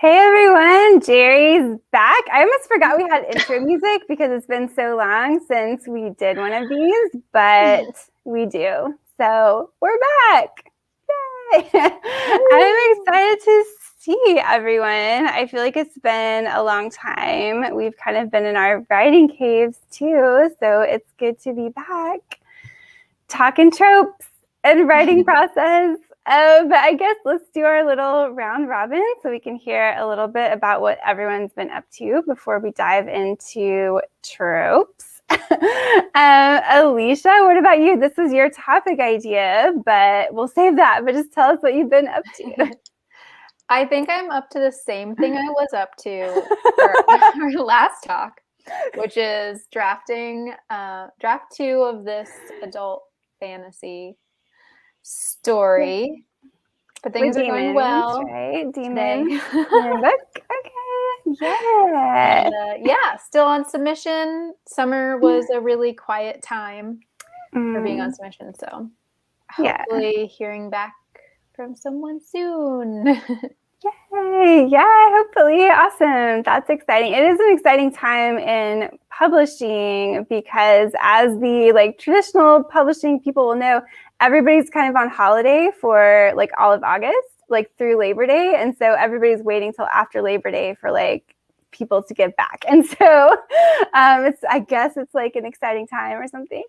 Hey everyone, Jerry's back. I almost forgot we had intro music because it's been so long since we did one of these, but we do. So we're back. Yay! I'm excited to see everyone. I feel like it's been a long time. We've kind of been in our writing caves too, so it's good to be back talking tropes and writing process. But I guess let's do our little round robin so we can hear a little bit about what everyone's been up to before we dive into tropes. Alysha, what about you? This was your topic idea, but we'll save that. But just tell us what you've been up to. I think I'm up to the same thing I was up to for our last talk, which is drafting draft 2 of this adult fantasy story. But things are going well. Right? Demon book. Okay. Yeah. And, still on submission. Summer was a really quiet time for being on submission. So hopefully hearing back from someone soon. Yay. Yeah, hopefully. Awesome. That's exciting. It is an exciting time in publishing because as the traditional publishing people will know, everybody's kind of on holiday for all of August, through Labor Day. And so everybody's waiting till after Labor Day for people to get back. And so I guess it's an exciting time or something.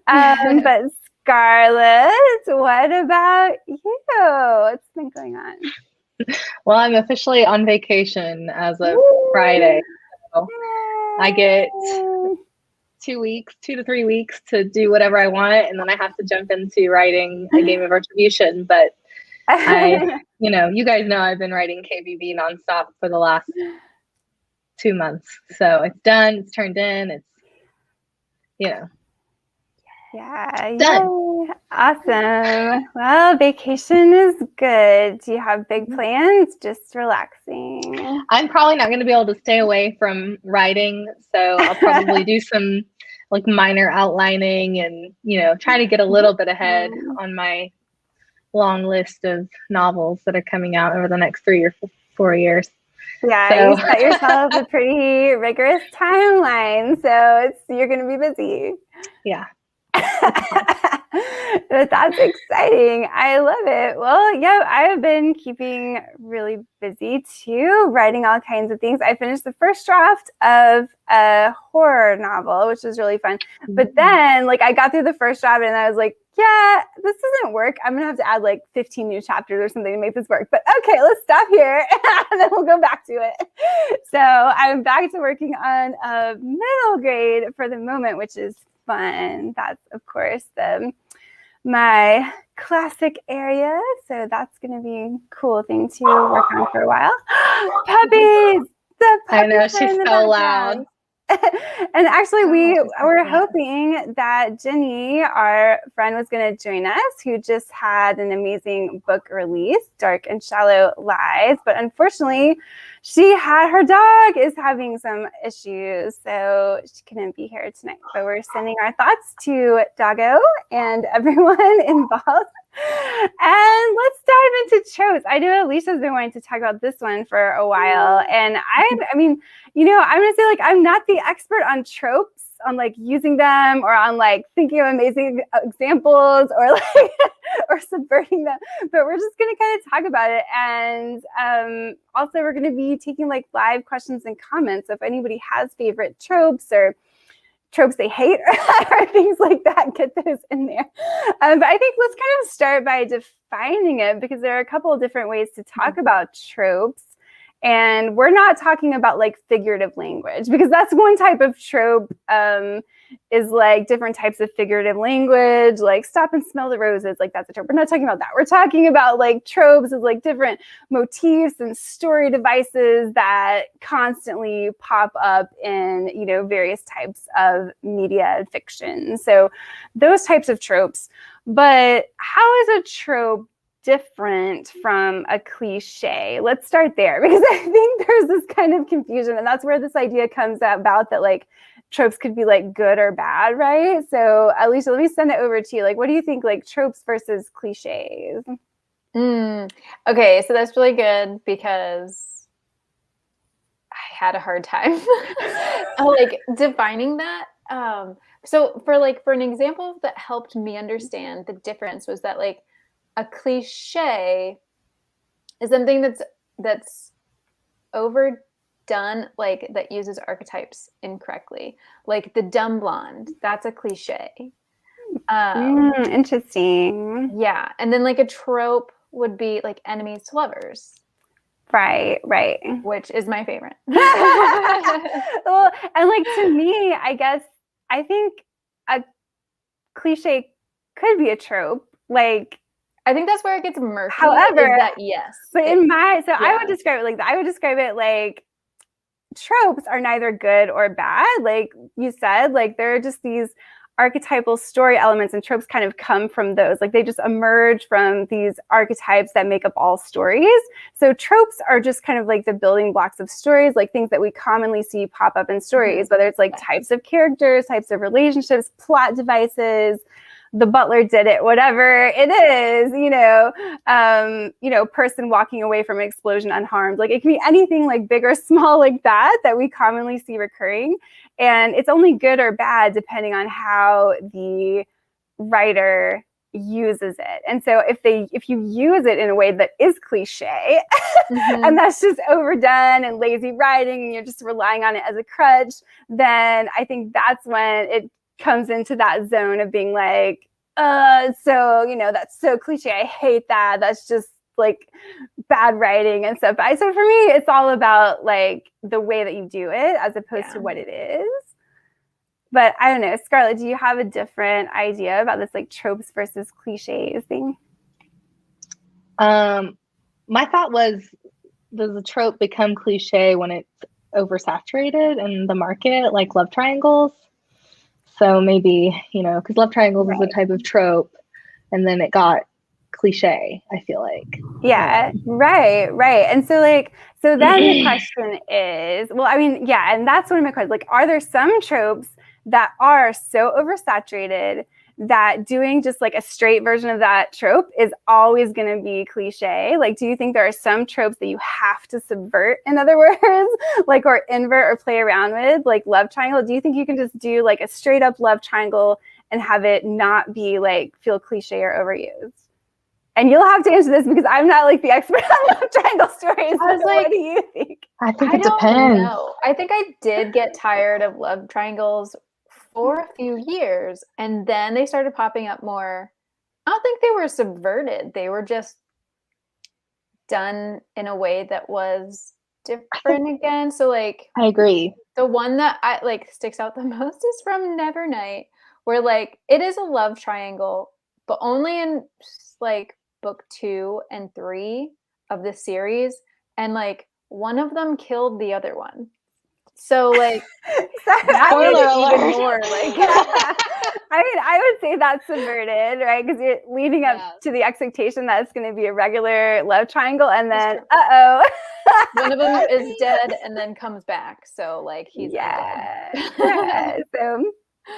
But Scarlett, what about you? What's been going on? Well, I'm officially on vacation as of Friday. So I get 2 to 3 weeks to do whatever I want, and then I have to jump into writing A Game of Retribution. But you guys know I've been writing KBB nonstop for the last 2 months. So it's done, it's turned in, it's Yeah, done. Awesome. Well, vacation is good. Do you have big plans? Just relaxing? I'm probably not going to be able to stay away from writing, so I'll probably do some minor outlining and try to get a little bit ahead on my long list of novels that are coming out over the next 3 or 4 years. Yeah, you set yourself a pretty rigorous timeline, so you're going to be busy. Yeah. That's exciting. I love it. Well, yeah, I have been keeping really busy too, writing all kinds of things. I finished the first draft of a horror novel, which was really fun. But then I got through the first draft and I was like, yeah, this doesn't work. I'm going to have to add 15 new chapters or something to make this work. But okay, let's stop here and then we'll go back to it. So I'm back to working on a middle grade for the moment, which is fun. That's, of course, my classic area. So that's going to be a cool thing to work on for a while. Puppies! The puppies I know, she's so loud. And actually, we were hoping that Ginny, our friend, was going to join us, who just had an amazing book release, Dark and Shallow Lies. But unfortunately, her dog is having some issues, so she couldn't be here tonight. But we're sending our thoughts to Doggo and everyone involved. And let's dive into tropes. I know Alysha's been wanting to talk about this one for a while. And I mean, I'm going to say I'm not the expert on tropes, on using them or on thinking of amazing examples or or subverting them. But we're just going to kind of talk about it. And also we're going to be taking live questions and comments. So if anybody has favorite tropes or tropes they hate or things like that, get those in there. But I think let's kind of start by defining it, because there are a couple of different ways to talk about tropes. And we're not talking about figurative language, because that's one type of trope, is different types of figurative language, stop and smell the roses, that's a trope. We're not talking about that. We're talking about tropes as different motifs and story devices that constantly pop up in, various types of media and fiction. So those types of tropes. But how is a trope different from a cliche? Let's start there, because I think there's this kind of confusion, and that's where this idea comes about that tropes could be good or bad, right? So Alysha, let me send it over to you. What do you think tropes versus cliches? Okay, so that's really good, because had a hard time like defining that. So for an example that helped me understand the difference was that like a cliche is something that's overdone, like that uses archetypes incorrectly. Like the dumb blonde, that's a cliche. Interesting. Yeah. And then like a trope would be like enemies to lovers. Right. Which is my favorite. Well, and like to me, I guess, I think a cliche could be a trope. Like, I think that's where it gets murky. However, that yes. But I would describe it like that. I would describe it like tropes are neither good or bad. Like you said, like there are just these archetypal story elements, and tropes kind of come from those. Like they just emerge from these archetypes that make up all stories. So tropes are just kind of like the building blocks of stories, like things that we commonly see pop up in stories, whether it's like types of characters, types of relationships, plot devices, the butler did it, whatever it is, person walking away from an explosion unharmed. Like it can be anything like big or small like that we commonly see recurring. And it's only good or bad depending on how the writer uses it. And so if you use it in a way that is cliche and that's just overdone and lazy writing and you're just relying on it as a crutch, then I think that's when it comes into that zone of being like, that's so cliche. I hate that. That's just like bad writing and stuff. So for me, it's all about like the way that you do it as opposed to what it is. But I don't know, Scarlett, do you have a different idea about this like tropes versus cliches thing? My thought was, does a trope become cliche when it's oversaturated in the market, like love triangles? So maybe, because love triangles is a type of trope, and then it got cliche, I feel like. Yeah, right. And so then the question is, and that's one of my questions. Like, are there some tropes that are so oversaturated that doing just like a straight version of that trope is always going to be cliche? Like, do you think there are some tropes that you have to subvert, in other words, like, or invert or play around with, like love triangle? Do you think you can just do like a straight up love triangle and have it not be like feel cliche or overused? And you'll have to answer this because I'm not like the expert on love triangle stories. I was like, what do you think? I think it depends. I think I did get tired of love triangles for a few years, and then they started popping up more. I don't think they were subverted. They were just done in a way that was different again. So like, I agree. The one that I like sticks out the most is from Nevernight, where like it is a love triangle, but only in like book 2 and 3 of the series, and like one of them killed the other one. So like that made it even more like I would say that's subverted, right? Because you're leading up to the expectation that it's going to be a regular love triangle, and then one of them is dead and then comes back. So like he's dead.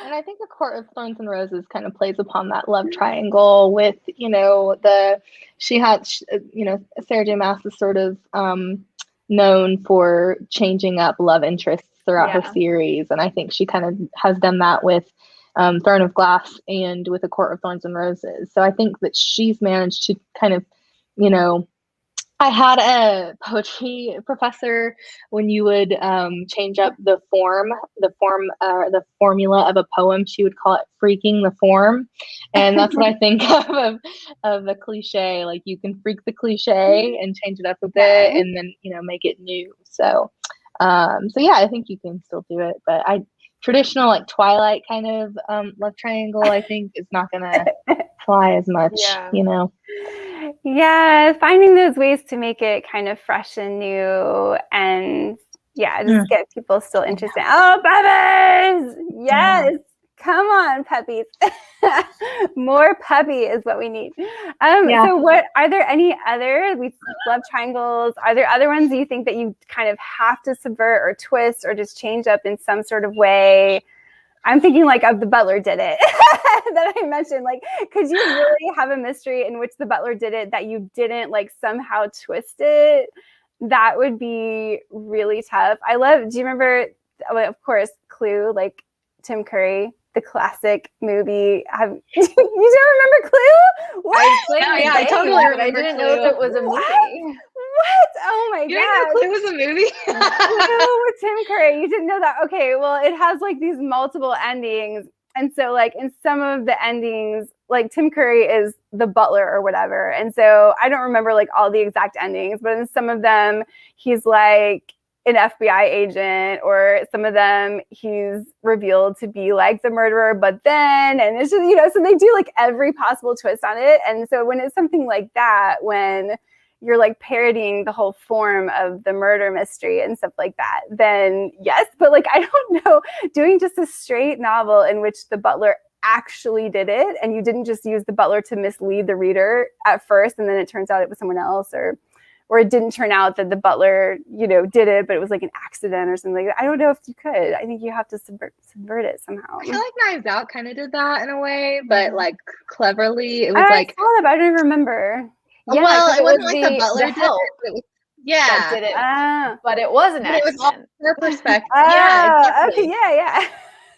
And I think The Court of Thorns and Roses kind of plays upon that love triangle with, Sarah J. Maas is sort of known for changing up love interests throughout her series. And I think she kind of has done that with Throne of Glass and with A Court of Thorns and Roses. So I think that she's managed to kind of, I had a poetry professor when you would change up the formula of a poem, she would call it freaking the form. And that's what I think of a cliche. Like you can freak the cliche and change it up a bit and then, make it new. So yeah, I think you can still do it, but traditional like Twilight kind of love triangle, I think is not gonna fly as much, Yeah, finding those ways to make it kind of fresh and new, and just get people still interested. Oh, puppies! Yes, come on, puppies. More puppy is what we need. So what are there any other love triangles? Are there other ones you think that you kind of have to subvert or twist or just change up in some sort of way? I'm thinking like of The Butler Did It that I mentioned. Like, could you really have a mystery in which The Butler did it that you didn't like somehow twist it that would be really tough. Do you remember, of course, Clue, like Tim Curry, the classic movie. You don't remember Clue? What? I totally remember. I didn't know if it was a movie. What? Oh my god! You didn't know Clue was a movie? Clue with Tim Curry. You didn't know that? Okay, well, it has like these multiple endings, and so like in some of the endings, like Tim Curry is the butler or whatever, and so I don't remember like all the exact endings, but in some of them, he's like an FBI agent, or some of them he's revealed to be like the murderer, but then, and it's just, so they do like every possible twist on it. And so when it's something like that, when you're like parodying the whole form of the murder mystery and stuff like that, then yes. But like, I don't know, doing just a straight novel in which the butler actually did it, and you didn't just use the butler to mislead the reader at first, and then it turns out it was someone else, or it didn't turn out that the butler, did it, but it was like an accident or something like that. I don't know if you could. I think you have to subvert it somehow. I feel like Knives Out kind of did that in a way, but like cleverly. It was I saw that, but I don't even remember. Yeah, well, it wasn't like the butler did it. It was, that did it. But it was an accident. It was all her perspective. Okay, yeah.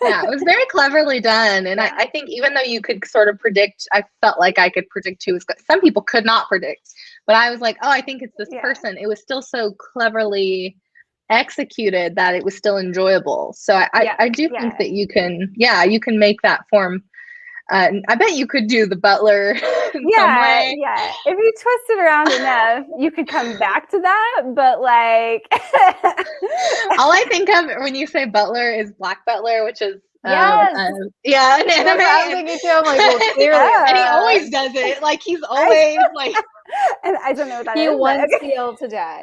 Yeah, it was very cleverly done. And I think even though you could sort of predict, I felt like I could predict who was good. Some people could not predict. But I was like, oh, I think it's this person. It was still so cleverly executed that it was still enjoyable. So I do think that you can make that form. I bet you could do the butler in some way. Yeah. If you twist it around enough, you could come back to that. But like, all I think of when you say butler is Black Butler, which is an anime. I'm thinking too. I'm like, well, clearly, and he always does it. Like he's always like. And I don't know what that is. He wants Seal to die.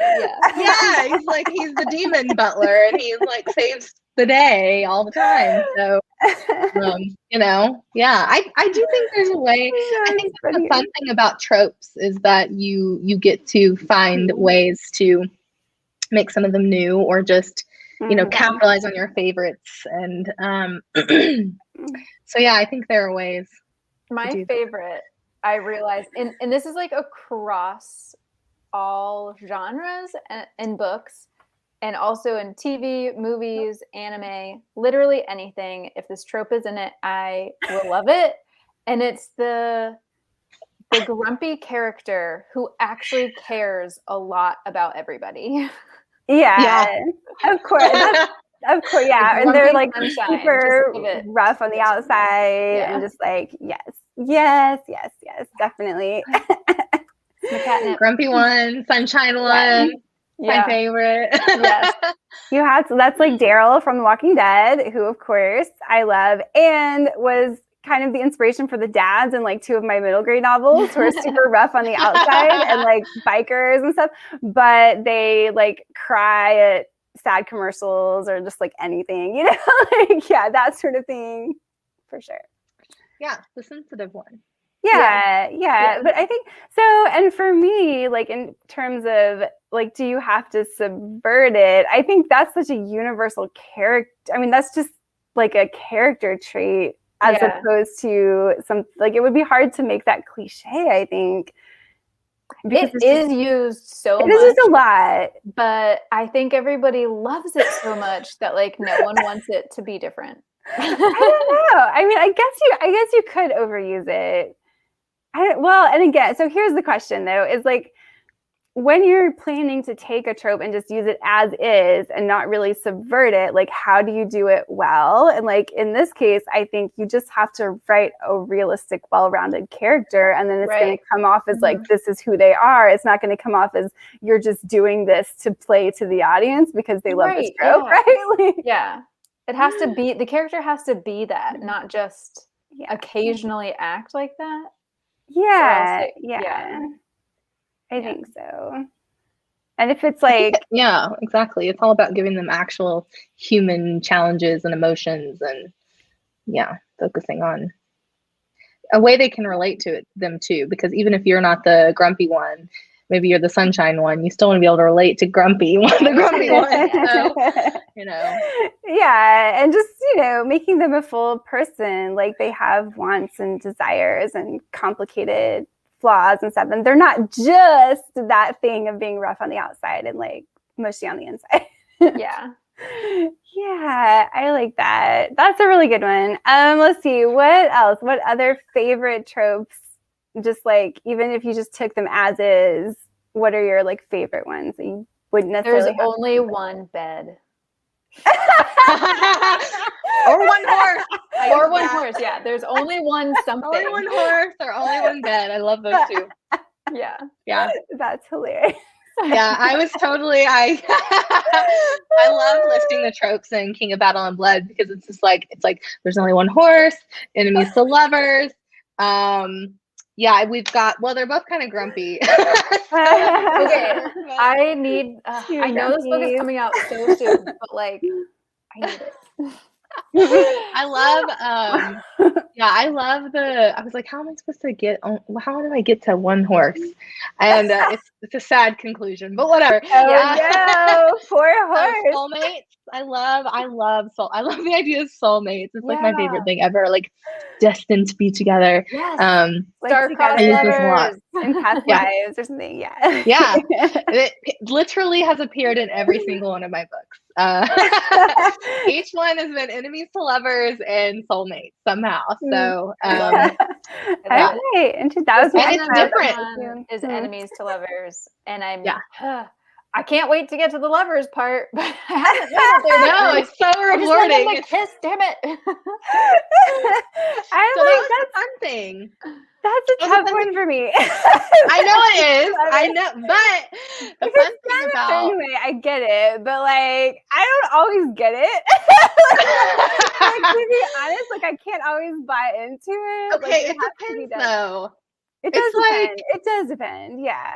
Yeah, he's the demon butler, and he's like saves the day all the time. So, I do think there's a way. I think that's the fun thing about tropes is that you get to find ways to make some of them new, or just capitalize on your favorites. And so I think there are ways. My favorite, I realized, and this is like across all genres and books, and also in TV, movies, anime, literally anything. If this trope is in it, I will love it. And it's the grumpy character who actually cares a lot about everybody. Yeah. Of course. Of course, yeah. And they're like super rough on the outside and just like, yes, definitely. Grumpy one, sunshine one, my favorite. Yes. You have to, that's like Daryl from The Walking Dead, who of course I love, and was kind of the inspiration for the dads in like two of my middle grade novels, who are super rough on the outside and like bikers and stuff, but they like cry at sad commercials or just like anything, like that sort of thing for sure. Yeah, the sensitive one. Yeah. But I think so. And for me, like in terms of like, do you have to subvert it? I think that's such a universal character. I mean, that's just like a character trait as opposed to some, like, it would be hard to make that cliche, I think. It is used so much. It is used a lot. But I think everybody loves it so much that like no one wants it to be different. I don't know. I mean, I guess you could overuse it. And again, so here's the question though, is like, when you're planning to take a trope and just use it as is and not really subvert it, like how do you do it well? And like in this case, I think you just have to write a realistic, well-rounded character, and then it's going to come off as like, this is who they are. It's not going to come off as you're just doing this to play to the audience because they love this trope, right? It has to be, the character has to be that, not just occasionally act like that. I think so. And if it's like... Yeah, exactly. It's all about giving them actual human challenges and emotions, and focusing on a way they can relate to them too. Because even if you're not the grumpy one, maybe you're the sunshine one, you still want to be able to relate to the grumpy one. So, Yeah, and just, making them a full person, like they have wants and desires and complicated flaws and stuff, and they're not just that thing of being rough on the outside and like mushy on the inside. Yeah. Yeah, I like that. That's a really good one. Let's see, what else? What other favorite tropes? Just like, even if you just took them as is, what are your like favorite ones that you wouldn't necessarily There's have only one bed. Or one horse. Or one horse, yeah. There's only one something. Only one horse or only one bed. I love those two. Yeah. Yeah. That's hilarious. Yeah, I was totally I love listing the tropes in King of Battle and Blood because it's just like there's only one horse, enemies to lovers. Yeah, we've got they're both kind of grumpy. Okay. I need I know this book is coming out so soon, but like I need it. I love I was like, how am I supposed to get on, how do I get to one horse? And it's a sad conclusion, but whatever. No, poor horse. Soulmates. I love the idea of soulmates. It's like my favorite thing ever. Like destined to be together. Yes. Star-crossed I use this a lot. in past lives or something. Yeah. Yeah. It literally has appeared in every single one of my books. Each one has been enemies to lovers and soulmates somehow. So Okay, that was and it's different. One is enemies to lovers, and I can't wait to get to the lovers part, but I haven't No, it's so rewarding. I just kiss, damn it. That's a fun thing. That's a tough one for me. I know it is. I know, but the fun thing about anyway, I get it, but like I don't always get it. Like, to be honest, like I can't always buy into it. Okay, like, it depends though. It does depend. It does depend. Yeah.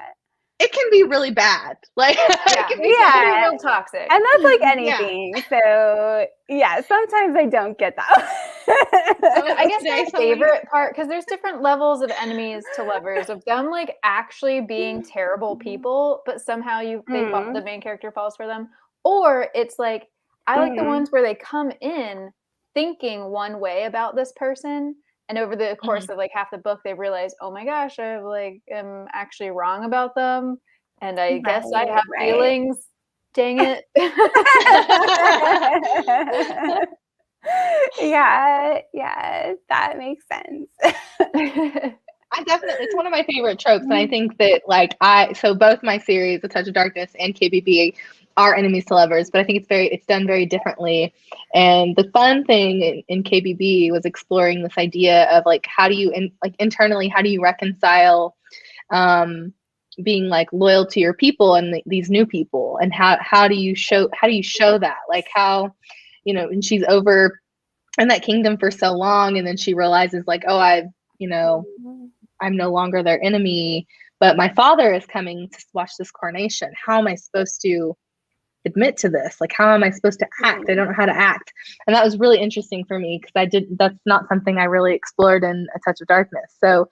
It can be really bad. Like it can be real toxic. And that's like anything. So yeah, sometimes I don't get that. I guess my favorite part, because there's different levels of enemies to lovers, of them like actually being terrible people, but somehow the main character falls for them. Or it's like, I like the ones where they come in thinking one way about this person, and over the course of like half the book, they realize, oh my gosh, I am actually wrong about them, and I guess I have feelings. Dang it. Yeah, that makes sense. It's one of my favorite tropes, and I think that so both my series, A Touch of Darkness and KBB, are enemies to lovers, but I think it's done very differently. And the fun thing in KBB was exploring this idea of like, how do you internally, how do you reconcile being like loyal to your people and these new people, and how do you show that, like how, and she's over in that kingdom for so long, and then she realizes like, oh, I'm no longer their enemy, but my father is coming to watch this coronation. How am I supposed to admit to this? Like, how am I supposed to act? I don't know how to act. And that was really interesting for me because that's not something I really explored in A Touch of Darkness. So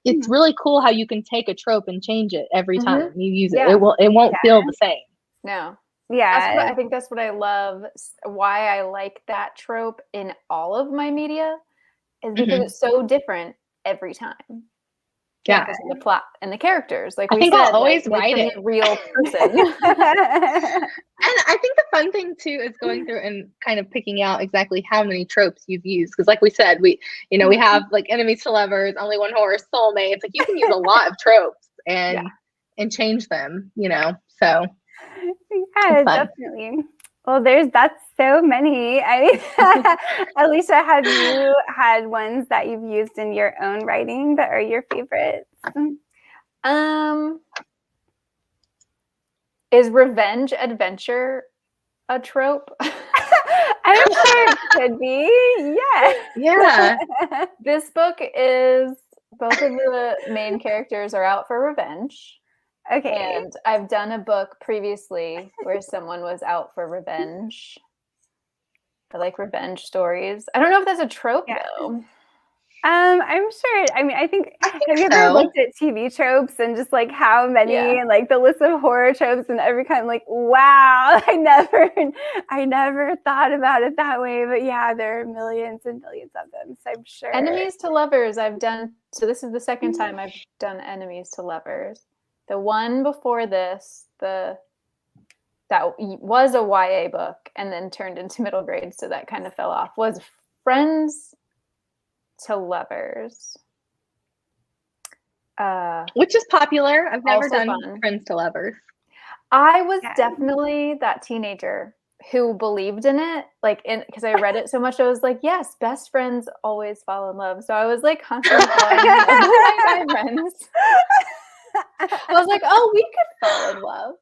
it's really cool how you can take a trope and change it every time you use it. It won't feel the same. No. Yeah. I think that's what I love, why I like that trope in all of my media, is because it's so different every time. Yeah, because of the plot and the characters. Like I think I'll always write it. A real person. And I think the fun thing too is going through and kind of picking out exactly how many tropes you've used. Because like we said, we have like enemies to lovers, only one horse, soulmates. Like you can use a lot of tropes and change them. So yeah, definitely. Well, that's so many. Alysha, have you had ones that you've used in your own writing that are your favorites? Is revenge adventure a trope? I'm sure it could be. Yeah. This book is, both of the main characters are out for revenge. Okay. And I've done a book previously where someone was out for revenge. I like revenge stories. I don't know if that's a trope though. I'm sure. I mean, I think have you ever so. looked at TV tropes and just like how many and like the list of horror tropes and every kind? Like, wow, I never thought about it that way. But yeah, there are millions and millions of them. So I'm sure. Enemies to lovers. I've done. So this is the second time I've done enemies to lovers. The one before this, that was a YA book and then turned into middle grade, so that kind of fell off. Was friends to lovers, which is popular. I've never done fun. friends to lovers. I was definitely that teenager who believed in it, like because I read it so much. I was like, yes, best friends always fall in love. So I was like constantly falling in love with my guy friends. I was like, oh, we could fall in love.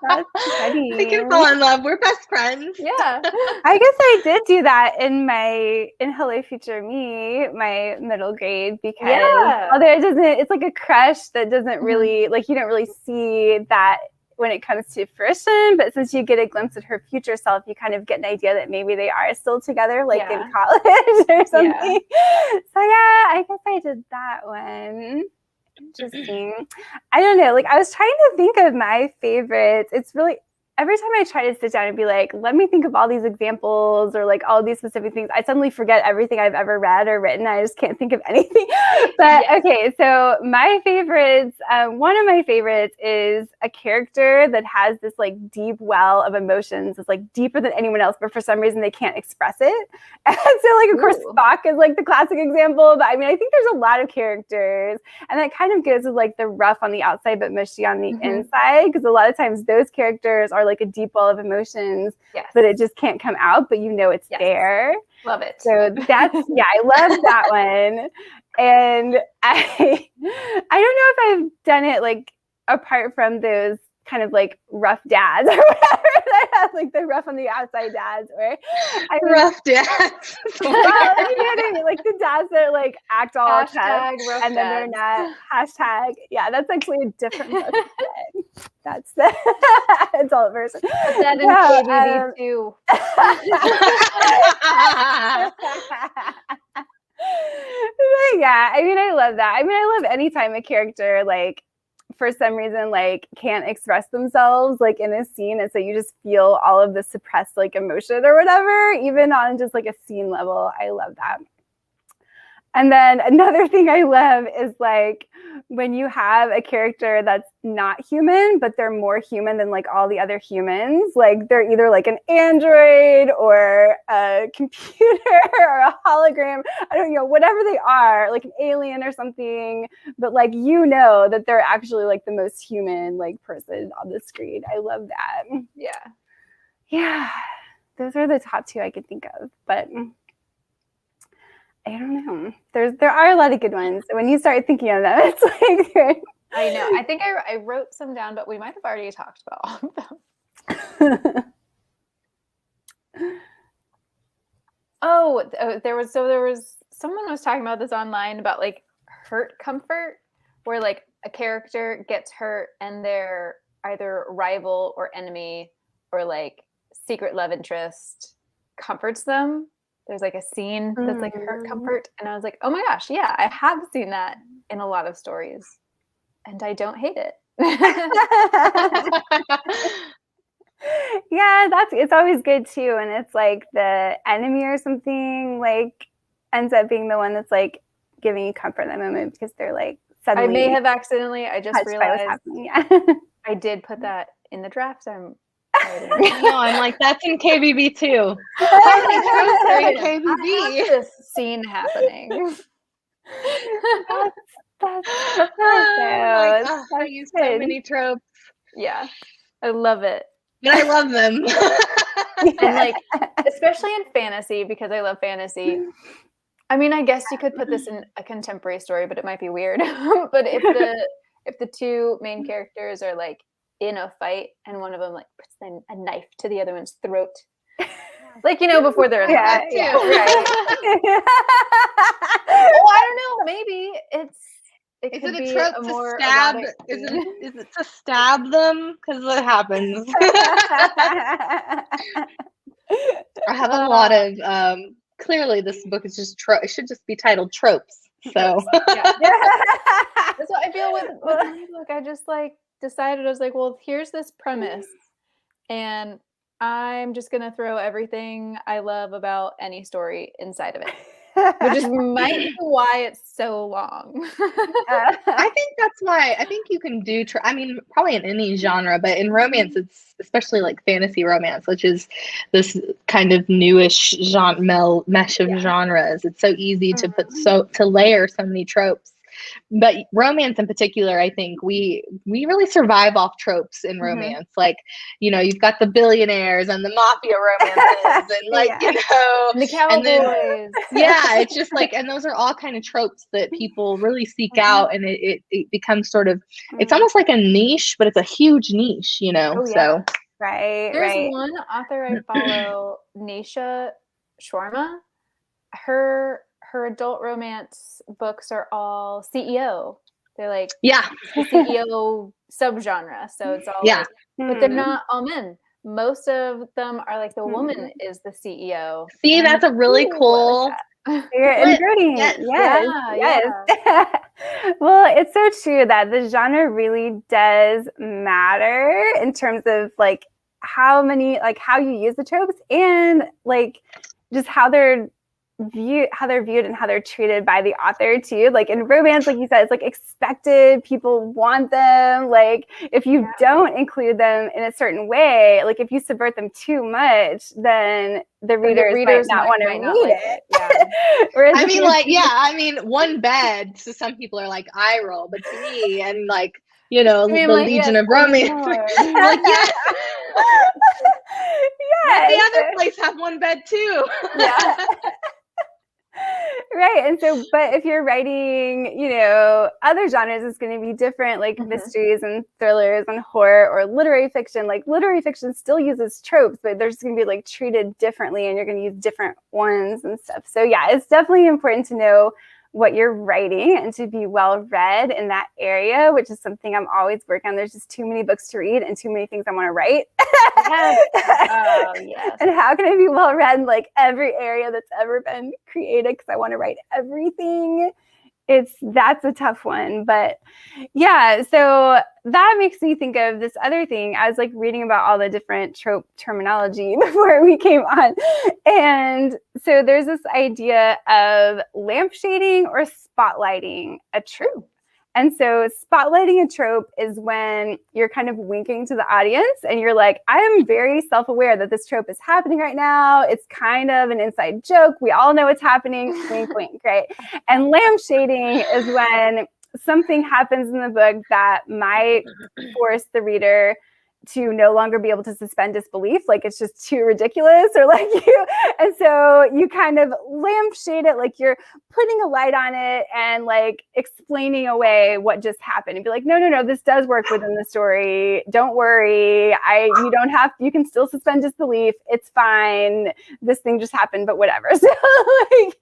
That's funny. We can fall in love. We're best friends. Yeah. I guess I did do that in Hello Future Me, my middle grade, because although it's like a crush that doesn't really like, you don't really see that when it comes to fruition, but since you get a glimpse of her future self, you kind of get an idea that maybe they are still together, like in college or something. So yeah, I guess I did that one. Interesting. I don't know. Like I was trying to think of my favorites. It's really every time I try to sit down and be like, let me think of all these examples or like all these specific things, I suddenly forget everything I've ever read or written. I just can't think of anything. But okay, so my favorites, one of my favorites is a character that has this like deep well of emotions. It's like deeper than anyone else, but for some reason they can't express it. And so like, of course, Spock is like the classic example, but I mean, I think there's a lot of characters and that kind of goes with like the rough on the outside, but mushy on the inside. Because a lot of times those characters are like a deep well of emotions, but it just can't come out, but you know it's there. Love it. So that's I love that one. And I don't know if I've done it like apart from those kind of like rough dads or whatever that have like the rough on the outside dads or rough dads. Well, you know what I mean? Like the dads that like act all tough and then they're not hashtag. Yeah, that's actually a different book. That's the adult version. Put that in KBB too. Yeah, I mean, I love that. I mean, I love anytime a character like for some reason like can't express themselves like in a scene, and so you just feel all of the suppressed like emotion or whatever, even on just like a scene level. I love that. And then another thing I love is like when you have a character that's not human, but they're more human than like all the other humans. Like they're either like an android or a computer or a hologram. I don't know, whatever they are, like an alien or something. But like, you know that they're actually like the most human like person on the screen. I love that. Yeah. Yeah. Those are the top two I could think of. But I don't know. There are a lot of good ones. So when you start thinking of them, it's like I know. I think I wrote some down, but we might have already talked about all of them. There was someone was talking about this online about like hurt comfort, where like a character gets hurt and they're either rival or enemy or like secret love interest comforts them. There's like a scene that's like hurt comfort. And I was like, oh my gosh, yeah, I have seen that in a lot of stories. And I don't hate it. Yeah, it's always good too. And it's like the enemy or something like ends up being the one that's like giving you comfort in that moment because they're like suddenly. I may have accidentally, I just realized I did put that in the draft. No, I'm like, that's in KBB too. In KBB. This scene happening. I use so many tropes. Yeah, I love it. But I love them. And like, especially in fantasy, because I love fantasy. I mean, I guess you could put this in a contemporary story, but it might be weird. But if the two main characters are like in a fight and one of them like puts a knife to the other one's throat, like, you know, before they're right. Well, I don't know, maybe it is could it be a trope a to more stab? erotic Is it to stab them? Because what happens? I have a lot of clearly this book is just it should just be titled Tropes. So Yeah. That's what I feel with my book. I just like decided, I was like, well, here's this premise, and I'm just gonna throw everything I love about any story inside of it. Which is might be why it's so long. I think that's why I think you can do I mean, probably in any genre, but in romance it's especially like fantasy romance, which is this kind of newish mesh of genres. It's so easy to put to layer so many tropes. But romance in particular, I think we really survive off tropes in romance. Like, you know, you've got the billionaires and the mafia romances and like, you know, and the cowboys. It's just like, and those are all kind of tropes that people really seek out, and it becomes sort of, it's almost like a niche, but it's a huge niche, you know. So there's one author I follow, Nisha Sharma. Her adult romance books are all CEO. They're like the CEO subgenre. So it's all like, but they're not all men. Most of them are like the woman is the CEO. See, that's a really cool. You're inverting. Yes. Well, it's so true that the genre really does matter in terms of like how you use the tropes and like just how they're viewed and how they're treated by the author too. Like in romance, like you said, it's like expected, people want them. Like if you don't include them in a certain way, like if you subvert them too much, then the readers might not want to read it. I mean, like, I mean, one bed to some people are like eye roll, but to me, and like, you know, the Legion of Romance, like, let the other place have one bed too. Right. And so, but if you're writing, you know, other genres, it's going to be different, like mysteries and thrillers and horror or literary fiction. Like literary fiction still uses tropes, but they're just going to be like treated differently, and you're going to use different ones and stuff. So yeah, it's definitely important to know what you're writing and to be well read in that area, which is something I'm always working on. There's just too many books to read and too many things I want to write. And how can I be well read in like every area that's ever been created? Because I want to write everything. That's a tough one. But yeah, so that makes me think of this other thing. I was like reading about all the different trope terminology before we came on. And so there's this idea of lampshading or spotlighting a trope. And so spotlighting a trope is when you're kind of winking to the audience and you're like, I am very self-aware that this trope is happening right now. It's kind of an inside joke. We all know what's happening. Wink, wink, right? And lampshading is when something happens in the book that might force the reader to no longer be able to suspend disbelief, like it's just too ridiculous, or like and so you kind of lampshade it, like you're putting a light on it and like explaining away what just happened, and be like, no, this does work within the story. Don't worry, you can still suspend disbelief. It's fine. This thing just happened, but whatever. So like,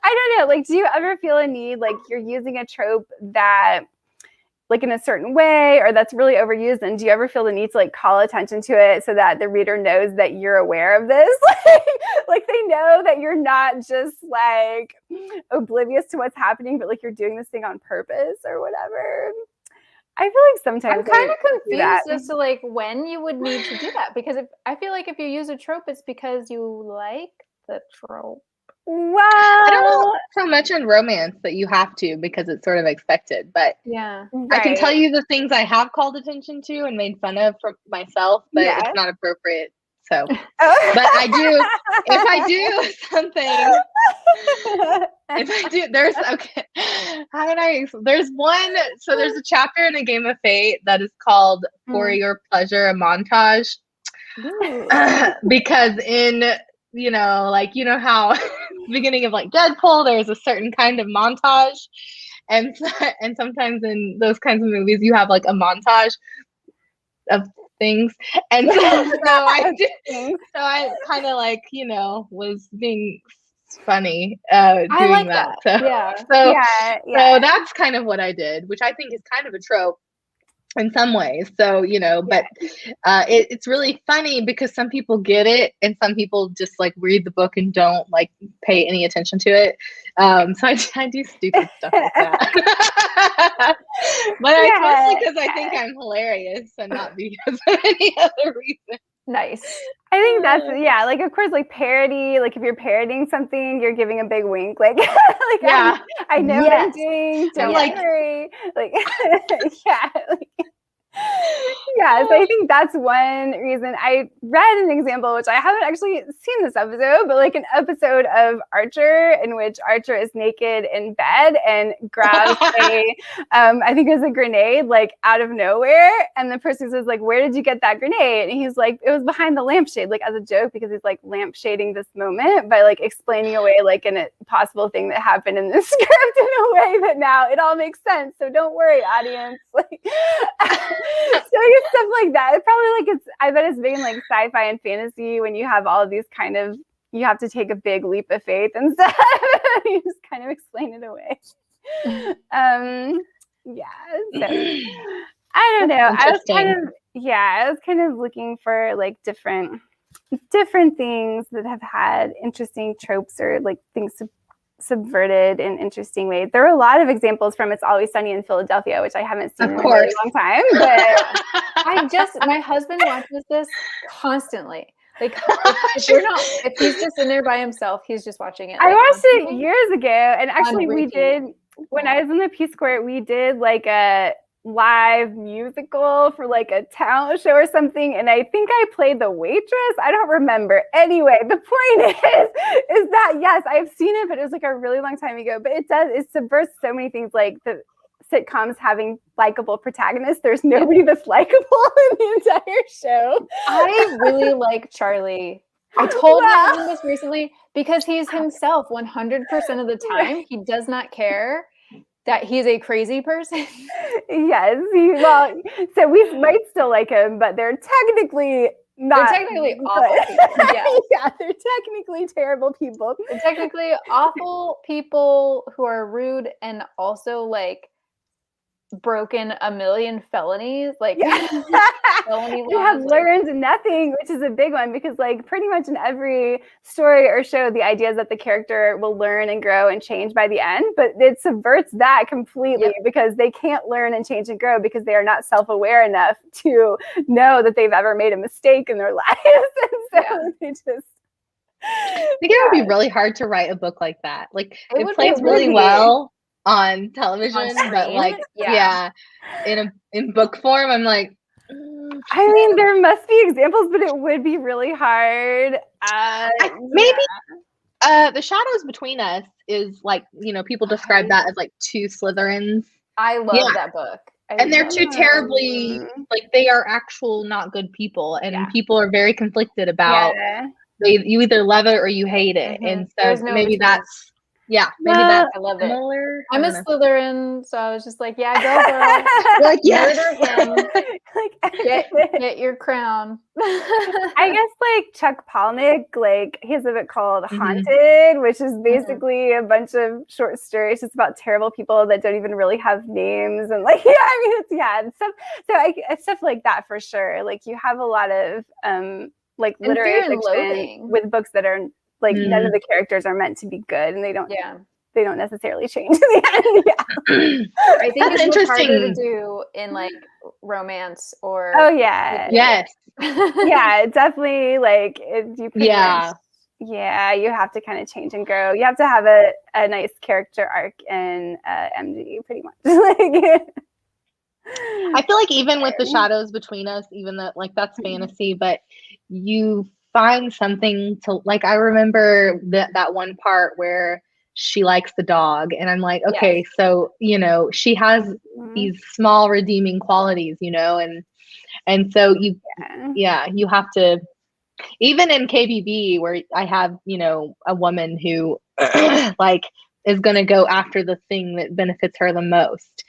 I don't know, like, do you ever feel a need, like you're using a trope that like in a certain way, or that's really overused, and do you ever feel the need to like call attention to it so that the reader knows that you're aware of this? Like they know that you're not just like oblivious to what's happening, but like you're doing this thing on purpose or whatever. I feel like sometimes I'm kind of confused as to like when you would need to do that, because I feel like if you use a trope, it's because you like the trope. Well, I don't know so much in romance that you have to, because it's sort of expected, but I can tell you the things I have called attention to and made fun of for myself, but it's not appropriate. So, but I do, if I do something, there's one, so there's a chapter in A Game of Fate that is called For Your Pleasure, a montage, because in, how beginning of like Deadpool, there's a certain kind of montage, and sometimes in those kinds of movies you have like a montage of things, and so I kind of like was being funny doing that. So that's kind of what I did, which I think is kind of a trope. in some ways. So, but it's really funny because some people get it and some people just like read the book and don't like pay any attention to it. So I do stupid stuff like that. But it's mostly because I think I'm hilarious and not because of any other reason. Nice. I think that's like, of course, like parody, like if you're parodying something, you're giving a big wink, like Yeah. I know what I'm doing, don't like, worry, like yeah, so I think that's one reason. I read an example, which I haven't actually seen this episode, but like an episode of Archer in which Archer is naked in bed and grabs I think it was a grenade like out of nowhere, and the person says like, "Where did you get that grenade?" And he's like, "It was behind the lampshade," like as a joke because he's like lampshading this moment by like explaining away like a possible thing that happened in the script in a way that now it all makes sense. So don't worry, audience. Like. So I guess stuff like that. It probably like I bet it's big in like sci-fi and fantasy when you have all of these kind of, you have to take a big leap of faith and stuff. You just kind of explain it away. So I don't know. I was kind of looking for like different things that have had interesting tropes or like things subverted in interesting ways. There are a lot of examples from It's Always Sunny in Philadelphia, which I haven't seen in a very long time. But my husband watches this constantly. Like if he's just in there by himself, he's just watching it. I watched it years ago, and actually we did, when I was in the Peace Corps, we did like a live musical for like a talent show or something, and I think I played the waitress. I don't remember. Anyway, the point is that yes, I've seen it, but it was like a really long time ago. But it subverts so many things, like the sitcoms having likable protagonists. There's nobody that's likable in the entire show. I really like Charlie. I told my husband this recently because he's himself 100% of the time. He does not care that he's a crazy person. Yes. So we might still like him, but they're technically not. They're technically awful people. Yeah, they're technically terrible people. They're technically awful people who are rude and also like broken a million felonies, like felony you have learned nothing, which is a big one, because like pretty much in every story or show, the idea is that the character will learn and grow and change by the end, but it subverts that completely because they can't learn and change and grow because they are not self-aware enough to know that they've ever made a mistake in their lives. And so they just I think it would be really hard to write a book like that. Like it plays really well on television, but like in book form, I'm like, I mean, there must be examples, but it would be really hard. Maybe The Shadows Between Us is like, people describe that as like two Slytherins. I love that book. And they're two terribly, like they are actual not good people, and people are very conflicted about you either love it or you hate it. And so maybe that's I love it. I'm a Slytherin, so I was just like, go girl. Like, murder him. Get your crown. I guess like Chuck Palahniuk, like he has a book called Haunted, which is basically a bunch of short stories just about terrible people that don't even really have names, and like it's stuff. So stuff like that for sure. Like you have a lot of like literary fiction with books that are like none of the characters are meant to be good, and they don't necessarily change in the end. I think it's interesting to do in like romance or definitely like you have to kind of change and grow. You have to have a nice character arc in MG pretty much. I feel like even with The Shadows Between Us, even though like that's fantasy, but you find something to like. I remember that one part where she likes the dog, and I'm like, okay, so she has these small redeeming qualities, and so you have to, even in KBB where I have a woman who like is gonna go after the thing that benefits her the most.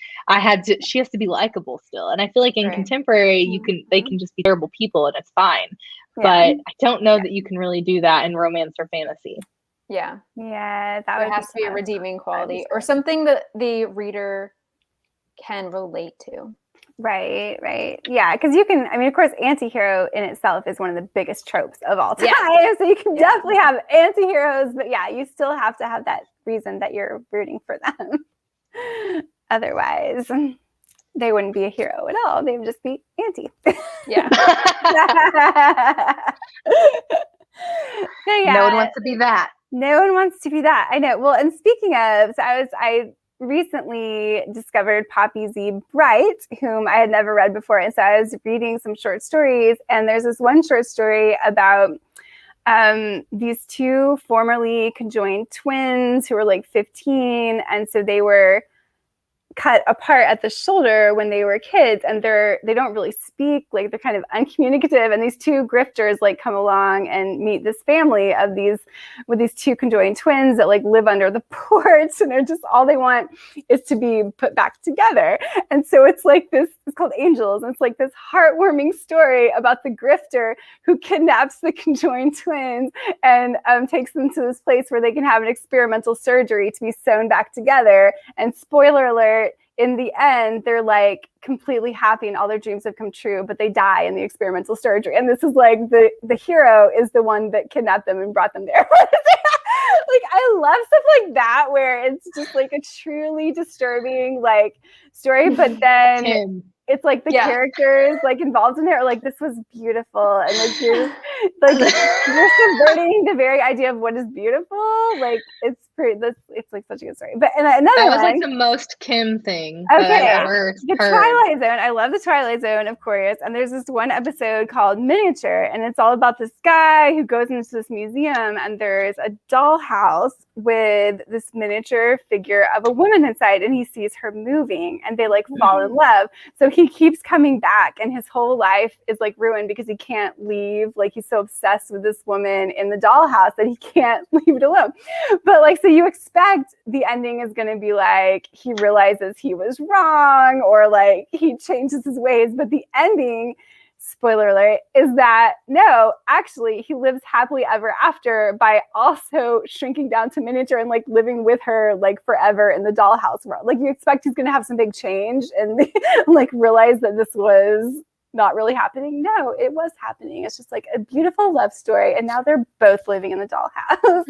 She has to be likable still, and I feel like in contemporary they can just be terrible people and it's fine. But I don't know that you can really do that in romance or fantasy. That has to be a redeeming quality or something that the reader can relate to. Right, right. Yeah, because you can, I mean, of course, anti-hero in itself is one of the biggest tropes of all time. Yeah. So you can definitely have anti-heroes, but yeah, you still have to have that reason that you're rooting for them. Otherwise, they wouldn't be a hero at all. They would just be anti. Yeah. So, yeah. No one wants to be that. No one wants to be that. I know. Well, and speaking of, so I recently discovered Poppy Z. Bright, whom I had never read before. And so I was reading some short stories, and there's this one short story about these two formerly conjoined twins who were like 15. And so they were cut apart at the shoulder when they were kids, and they don't really speak, like they're kind of uncommunicative, and these two grifters like come along and meet this family of these two conjoined twins that like live under the porch, and they're just, all they want is to be put back together. And so it's like this, it's called Angels, and it's like this heartwarming story about the grifter who kidnaps the conjoined twins and takes them to this place where they can have an experimental surgery to be sewn back together. And spoiler alert, in the end, they're like completely happy and all their dreams have come true, but they die in the experimental surgery. And this is like the hero is the one that kidnapped them and brought them there. Like, I love stuff like that where it's just like a truly disturbing like story, but then it's like the characters like involved in it are like, this was beautiful, and like you're subverting the very idea of what is beautiful. Like it's like such a good story. But and another that was one, like the most Kim thing. Okay, I've ever the heard. Twilight Zone. I love the Twilight Zone, of course. And there's this one episode called Miniature, and it's all about this guy who goes into this museum, and there's a dollhouse with this miniature figure of a woman inside, and he sees her moving, and they like fall in love. So he keeps coming back, and his whole life is like ruined because he can't leave. Like he's so obsessed with this woman in the dollhouse that he can't leave it alone. But like, so you expect the ending is going to be like he realizes he was wrong, or like he changes his ways. But the ending, spoiler alert, is that no, actually he lives happily ever after by also shrinking down to miniature and like living with her like forever in the dollhouse world. Like you expect he's going to have some big change and like realize that this was not really happening. No, it was happening. It's just like a beautiful love story, and now they're both living in the dollhouse.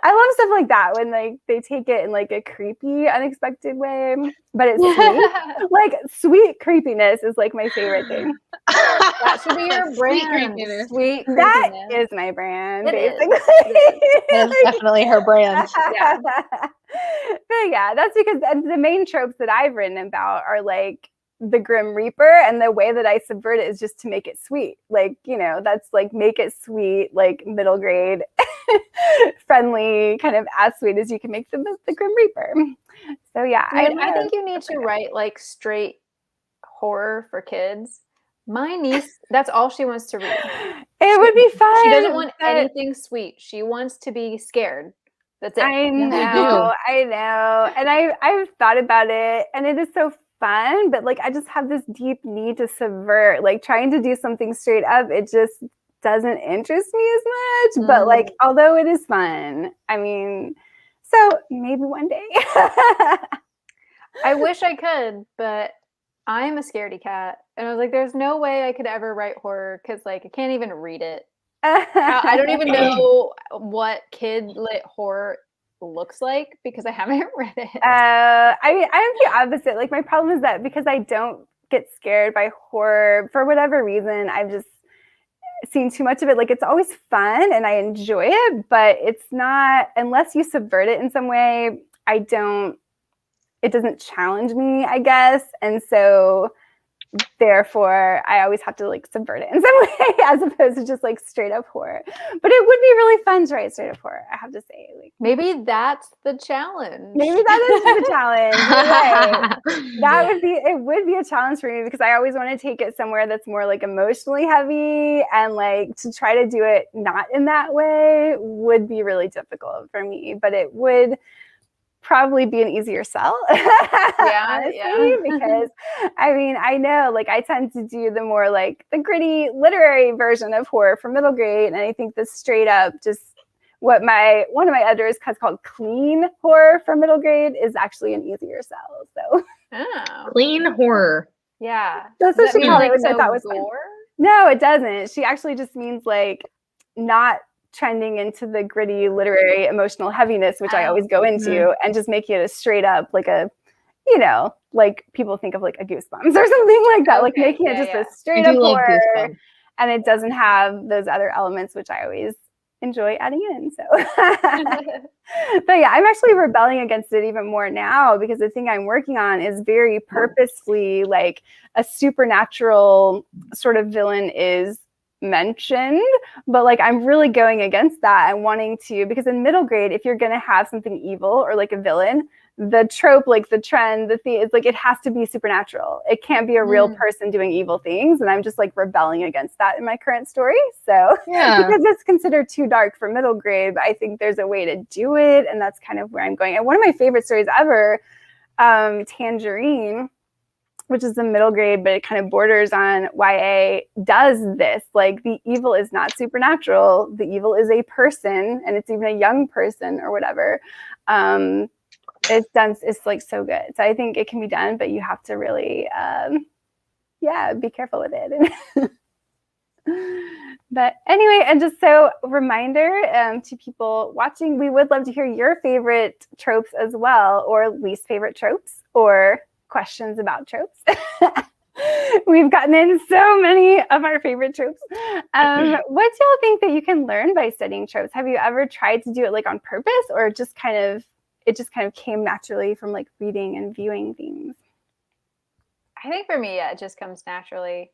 I love stuff like that when like they take it in like a creepy, unexpected way, but it's sweet. Like sweet creepiness is like my favorite thing. That should be your brand. Sweet creepiness. That is my brand. It basically. That's definitely her brand. Yeah. But yeah, that's because the main tropes that I've written about are like the Grim Reaper, and the way that I subvert it is just to make it sweet. Like, you know, that's like make it sweet, like middle grade, friendly, kind of as sweet as you can make the Grim Reaper. So yeah, I think you need to write like straight horror for kids. My niece, that's all she wants to read. It would be fun. She doesn't want anything sweet. She wants to be scared. That's it. I know. And I've thought about it, and it is so fun, but like I just have this deep need to subvert, like trying to do something straight up, it just doesn't interest me as much. But like, although it is fun, I mean, so maybe one day. I wish I could, but I'm a scaredy cat, and I was like, there's no way I could ever write horror because like I can't even read it. I don't even know what kid lit horror looks like because I haven't read it. I mean, I'm the opposite. Like my problem is that because I don't get scared by horror for whatever reason, I've just seen too much of it. Like it's always fun and I enjoy it, but it's not, unless you subvert it in some way, it doesn't challenge me, I guess. And so therefore I always have to like subvert it in some way as opposed to just like straight up horror. But it would be really fun to write straight up horror, I have to say. Like maybe that's the challenge. Maybe that is the challenge. Right. It would be a challenge for me because I always want to take it somewhere that's more like emotionally heavy, and like to try to do it not in that way would be really difficult for me, but it would probably be an easier sell. Honestly, because I mean, I know like I tend to do the more like the gritty literary version of horror for middle grade, and I think the straight up just what one of my editors has called clean horror for middle grade is actually an easier sell. So Oh. Clean horror. Yeah. That's Does what that she mean called it, like which I no thought was fun. gore? No, it doesn't. She actually just means like not trending into the gritty literary emotional heaviness, which I always go into, and just making it a straight up like a, you know, like people think of like a Goosebumps or something like that, like making it just a straight up horror, and it doesn't have those other elements, which I always enjoy adding in. So, but yeah, I'm actually rebelling against it even more now because the thing I'm working on is very purposefully like a supernatural sort of villain is mentioned, but like I'm really going against that and wanting to, because in middle grade, if you're going to have something evil or like a villain, the trope, like the trend, the thing is like it has to be supernatural. It can't be a real person doing evil things, and I'm just like rebelling against that in my current story. So because it's considered too dark for middle grade, but I think there's a way to do it, and that's kind of where I'm going. And one of my favorite stories ever, Tangerine, which is the middle grade, but it kind of borders on YA, does this. Like the evil is not supernatural. The evil is a person, and it's even a young person or whatever. It's done. It's like so good. So I think it can be done, but you have to really, be careful with it. But anyway, and just so reminder to people watching, we would love to hear your favorite tropes as well, or least favorite tropes, or questions about tropes. We've gotten in so many of our favorite tropes. What do y'all think that you can learn by studying tropes? Have you ever tried to do it like on purpose, or it just kind of came naturally from like reading and viewing things? I think for me, yeah, it just comes naturally.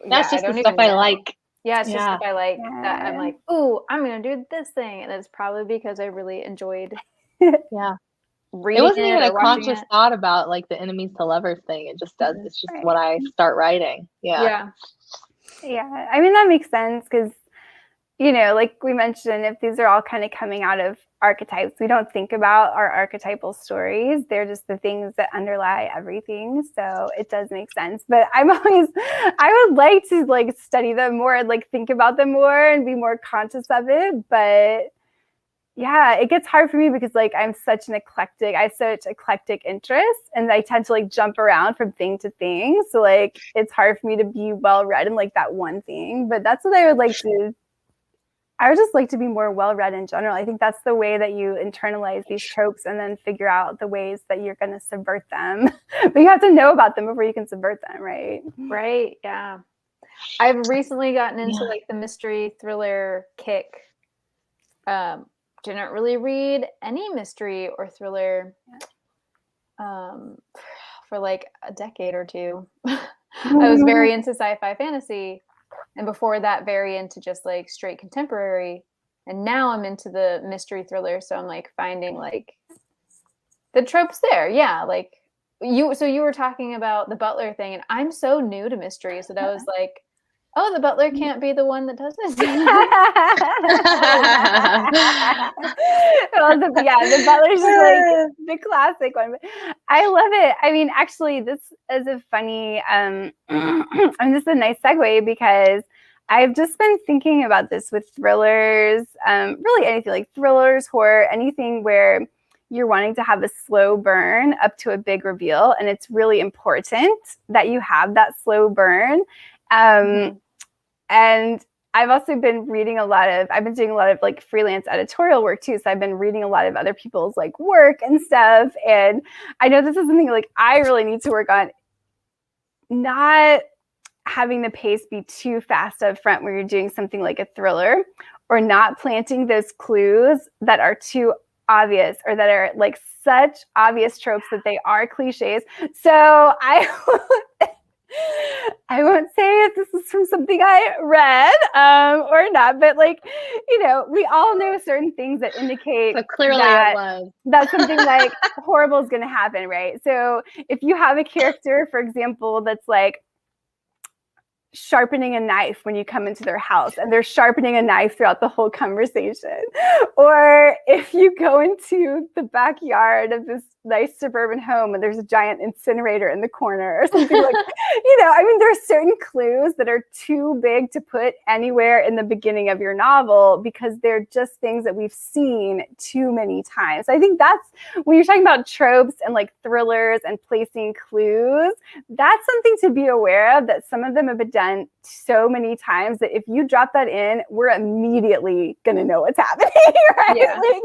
That's just the stuff I like. Yeah, it's just stuff I like that I'm like, ooh, I'm gonna do this thing, and it's probably because I really enjoyed reading it wasn't even a conscious it. thought about like the enemies to lovers thing. It just does. It's just when I start writing. Yeah. I mean, that makes sense because, you know, like we mentioned, if these are all kind of coming out of archetypes, we don't think about our archetypal stories. They're just the things that underlie everything. So it does make sense. But I would like to like study them more and like think about them more and be more conscious of it. But yeah, it gets hard for me because like I have such eclectic interests, and I tend to like jump around from thing to thing. So like it's hard for me to be well read in like that one thing. But that's what I would like to. I would just like to be more well-read in general. I think that's the way that you internalize these tropes and then figure out the ways that you're going to subvert them. But you have to know about them before you can subvert them, right? Right, yeah. I've recently gotten into like the mystery thriller kick. Didn't really read any mystery or thriller for like a decade or two. I was very into sci-fi fantasy. And before that, very into just like straight contemporary. And now I'm into the mystery thriller. So I'm like finding like the tropes there. Yeah. Like you were talking about the butler thing, and I'm so new to mysteries that I was like, oh, the butler can't be the one that does this. Well, the butler's just like the classic one. I love it. I mean, actually, this is a funny, this is a nice segue because I've just been thinking about this with thrillers, really anything like thrillers, horror, anything where you're wanting to have a slow burn up to a big reveal. And it's really important that you have that slow burn. And I've also been doing a lot of like freelance editorial work too. So I've been reading a lot of other people's like work and stuff. And I know this is something like I really need to work on, not having the pace be too fast up front where you're doing something like a thriller, or not planting those clues that are too obvious or that are like such obvious tropes that they are cliches. So I won't say if this is from something I read or not, but like, you know, we all know certain things that indicate that something like horrible is going to happen, right? So if you have a character, for example, that's like sharpening a knife when you come into their house, and they're sharpening a knife throughout the whole conversation, or if you go into the backyard of this nice suburban home and there's a giant incinerator in the corner or something like, I mean, there's certain clues that are too big to put anywhere in the beginning of your novel because they're just things that we've seen too many times. So I think that's when you're talking about tropes and like thrillers and placing clues, that's something to be aware of, that some of them have been done so many times that if you drop that in, we're immediately going to know what's happening, right? Yeah. Like,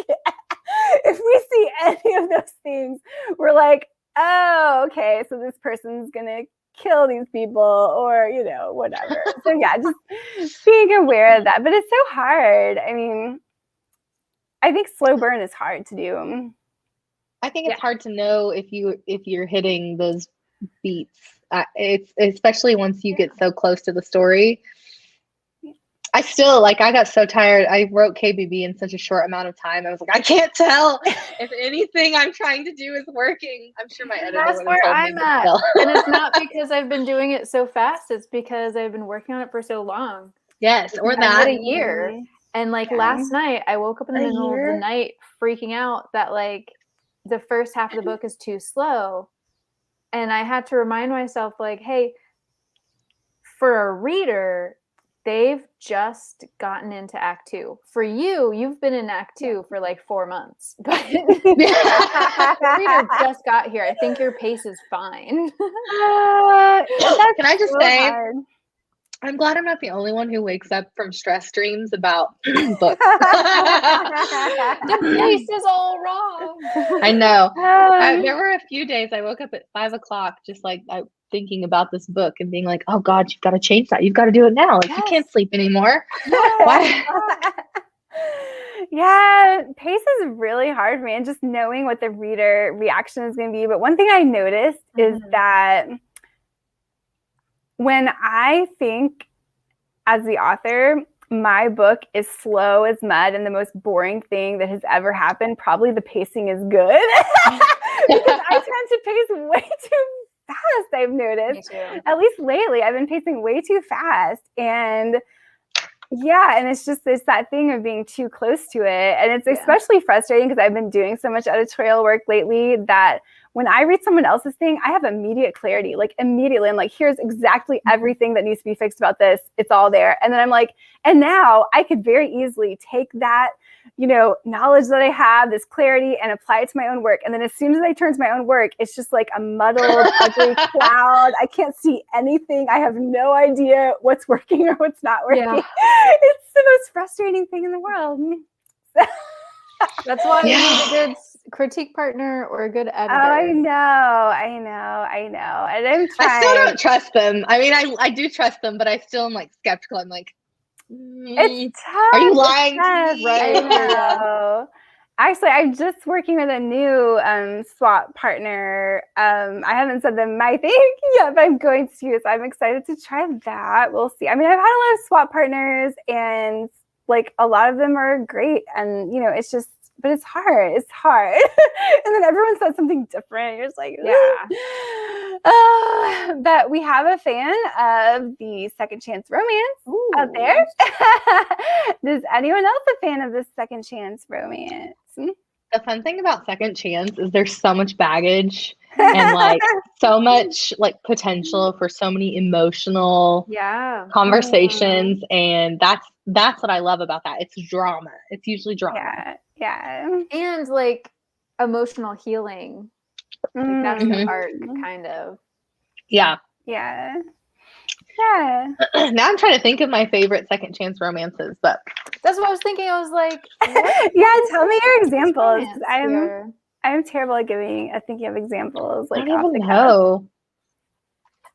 if we see any of those things, we're like, oh, okay, so this person's going to kill these people or, whatever. So yeah, just being aware of that. But it's so hard. I mean, I think slow burn is hard to do. I think it's hard to know if you're hitting those beats. It's especially once you get so close to the story. I still, I got so tired. I wrote KBB in such a short amount of time. I was like, I can't tell if anything I'm trying to do is working. I'm sure my editor That's would where have told I'm me at. still. And it's not because I've been doing it so fast. It's because I've been working on it for so long. Yes, or I that. did a year. And last night, I woke up in the middle of the night freaking out that the first half of the book is too slow. And I had to remind myself, hey, for a reader, they've just gotten into Act 2. For you, you've been in Act 2 for 4 months. But the reader just got here. I think your pace is fine. Can I just say, hard. I'm glad I'm not the only one who wakes up from stress dreams about books. The pace is all wrong. I know. There were a few days I woke up at 5 o'clock just thinking about this book and being like, oh God, you've got to change that. You've got to do it now. You can't sleep anymore. Why? Yeah, pace is really hard for me, and just knowing what the reader reaction is going to be. But one thing I noticed is that when I think as the author, my book is slow as mud and the most boring thing that has ever happened, probably the pacing is good. Because I tend to pace way too fast, I've noticed. At least lately, I've been pacing way too fast. And and it's that thing of being too close to it. And it's especially frustrating because I've been doing so much editorial work lately that when I read someone else's thing, I have immediate clarity, immediately. I'm like, here's exactly everything that needs to be fixed about this. It's all there. And then I'm like, and now I could very easily take that, knowledge that I have, this clarity, and apply it to my own work. And then as soon as I turn to my own work, it's just like a muddled, ugly cloud. I can't see anything. I have no idea what's working or what's not working. Yeah. It's the most frustrating thing in the world. That's why you need a good critique partner or a good editor. Oh, I know. And I'm trying. I still don't trust them. I mean, I do trust them, but I still am skeptical. I'm like, it's tough. Are you lying? Right. I know. Actually, I'm just working with a new swap partner. I haven't said them my thing yet, but I'm going to. So I'm excited to try that. We'll see. I mean, I've had a lot of swap partners, and a lot of them are great. And it's just, but it's hard. It's hard. And then everyone says something different. You're just like, but we have a fan of the Second Chance romance out there. Is anyone else a fan of the Second Chance romance? The fun thing about Second Chance is there's so much baggage and so much potential for so many emotional conversations. And that's what I love about that. It's drama. It's usually drama. Yeah. And emotional healing. That's the arc, kind of. Yeah. Now I'm trying to think of my favorite Second Chance romances, but that's what I was thinking. I was like, tell me your examples. I'm terrible at thinking of examples. I don't even know.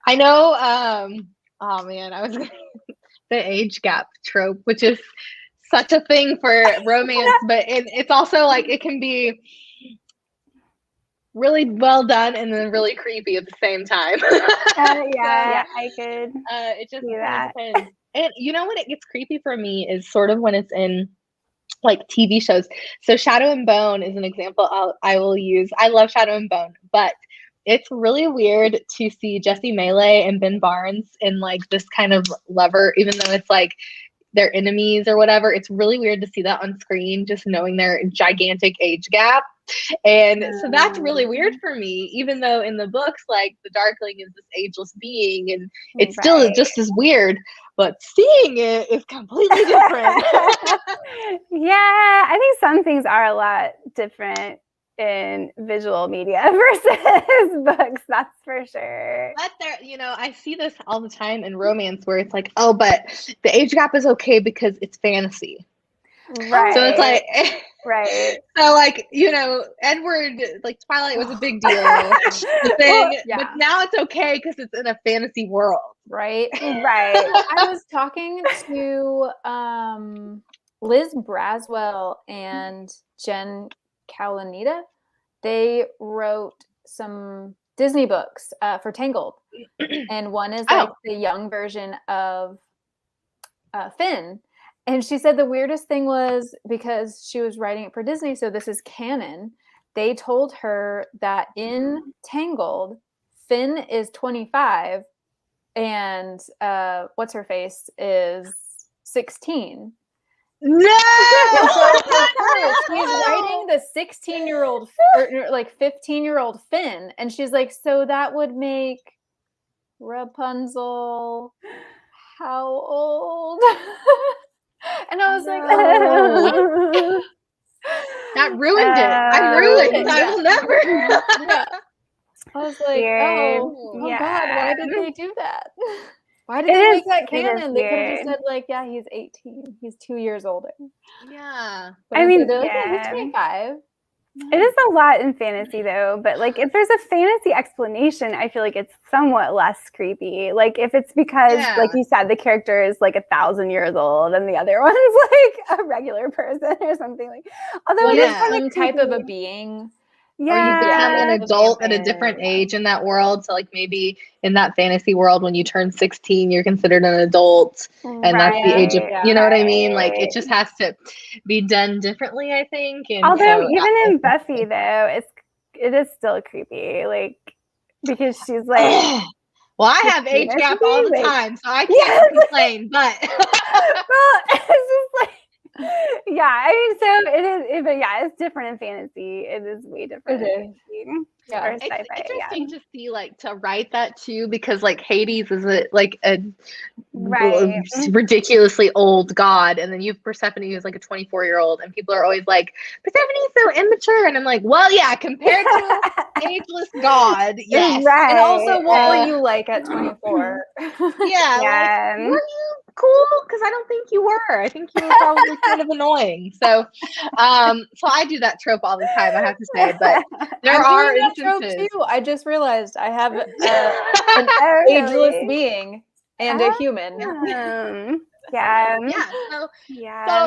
I know. Oh man, I was the age gap trope, which is such a thing for romance, but it's also it can be really well done and then really creepy at the same time. I could. It just do that. Depends. And when it gets creepy for me is sort of when it's in TV shows. So Shadow and Bone is an example I will use. I love Shadow and Bone, but it's really weird to see Jesse Melee and Ben Barnes in this kind of lover, even though it's their enemies or whatever. It's really weird to see that on screen, just knowing their gigantic age gap. And so that's really weird for me, even though in the books, like the Darkling is this ageless being and it's still just as weird, but seeing it is completely different. Yeah, I think some things are a lot different in visual media versus books, that's for sure. But there, I see this all the time in romance where it's like, oh, but the age gap is okay because it's fantasy. Right. So it's like, right. So like, Edward, like Twilight was a big deal. But now it's okay because it's in a fantasy world. Right. Right. I was talking to Liz Braswell and Jen Calanita. They wrote some Disney books for Tangled. And one is like the young version of Finn. And she said the weirdest thing was because she was writing it for Disney, so this is canon. They told her that in Tangled, Finn is 25 and what's her face is 16. No! She's writing the 16-year-old or like 15-year-old Finn, and she's like, so that would make Rapunzel how old? And I was like, oh. That ruined it. I ruined it. I will never. Yeah. I was like, oh God, why did they do that? Why did they make that canon? They could have just said, like, yeah, he's 18. He's 2 years older. Yeah. But I mean, he's 25. It is a lot in fantasy, though. But, like, if there's a fantasy explanation, I feel like it's somewhat less creepy. Like, if it's because, like you said, the character is, like, 1,000 years old and the other one's, like, a regular person or something. Like, although it is some type of a being. Yeah. Or you become an adult at a different age in that world. So, like, maybe in that fantasy world, when you turn 16, you're considered an adult. And that's the age of, you know what I mean? Like, it just has to be done differently, I think. And although, even in Buffy, though, it is still creepy. Like, because she's like... Well, I have age gap all the time, so I can't complain, but... Well, it's just like... Yeah, I mean, so it is, but yeah, it's different in fantasy. It is way different. Yeah, it's interesting to see, like, to write that too, because like Hades is a ridiculously old god, and then you have Persephone who's like a 24-year-old, and people are always like, Persephone's so immature, and I'm like, well, yeah, compared to an ageless god, yes. Right. And also, what were you like at 24? Like, were you cool? Because I don't think you were. I think you were probably kind of annoying. So I do that trope all the time, I have to say, but there are instances. Too. I just realized I have an ageless being and a human. So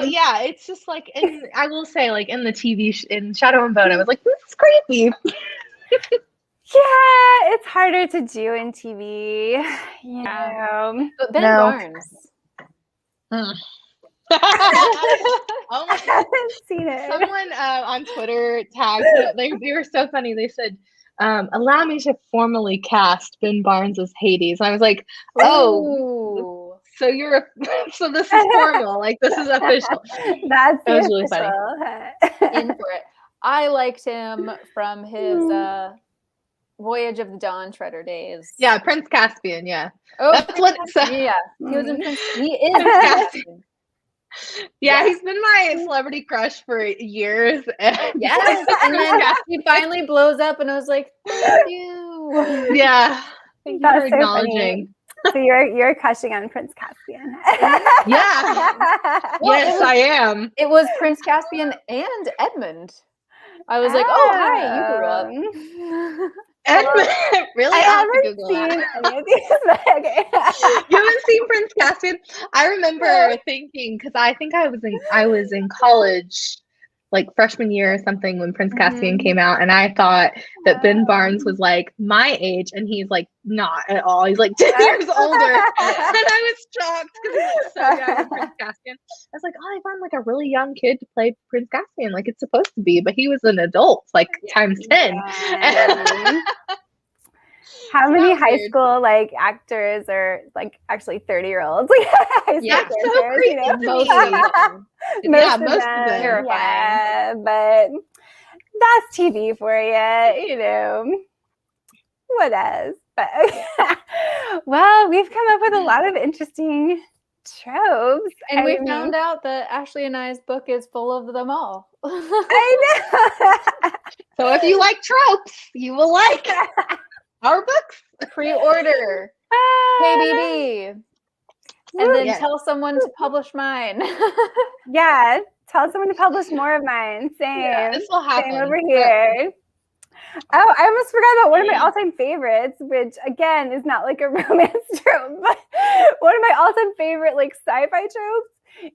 it's just like, and I will say, like, in the TV in Shadow and Bone, I was like, this is creepy. Yeah, it's harder to do in TV. But Ben Barnes. Oh my I haven't seen it. Someone on Twitter tagged, they were so funny. They said, allow me to formally cast Ben Barnes as Hades. And I was like, oh, so so this is formal, like this is official. That was really funny. In for it. I liked him from his Voyage of the Dawn Treader days. Yeah, Prince Caspian, yeah. Oh, that's what he was in Prince. He is Prince Caspian. Yeah, he's been my celebrity crush for years. Yes, and then he finally blows up, and I was like, thank you. Yeah, thank you for acknowledging. So you're crushing on Prince Caspian. Yeah. Yes, I am. It was Prince Caspian and Edmund. I was like, oh, hi, you grew up. Edmund, really? I haven't seen any of these. Okay. You haven't seen Prince Caspian? I remember thinking, because I think I was in college, like freshman year or something, when Prince Caspian came out, and I thought that Ben Barnes was like my age, and he's like not at all. He's like 10 years older, and I was shocked because he was so young in Prince Caspian. I was like, oh, I found like a really young kid to play Prince Caspian, like it's supposed to be, but he was an adult, like times 10. How many Not high weird. school like actors are like actually 30-year-olds? Like high school Yeah, so characters, creepy. you know? Most of them. Yeah, most of them. Terrifying. Yeah, but that's TV for you, you know. What else? But well, we've come up with a lot of interesting tropes. And we I found mean, out that Ashley and I's book is full of them all. I know. So if you like tropes, you will like our books. Pre-order, KBD, and then Yes. tell someone to publish mine. Yeah, tell someone to publish more of mine. Same. Yeah, this will happen. Same over here. Oh, I almost forgot about one of my all-time favorites, which again is not like a romance trope, but one of my all-time favorite like sci-fi tropes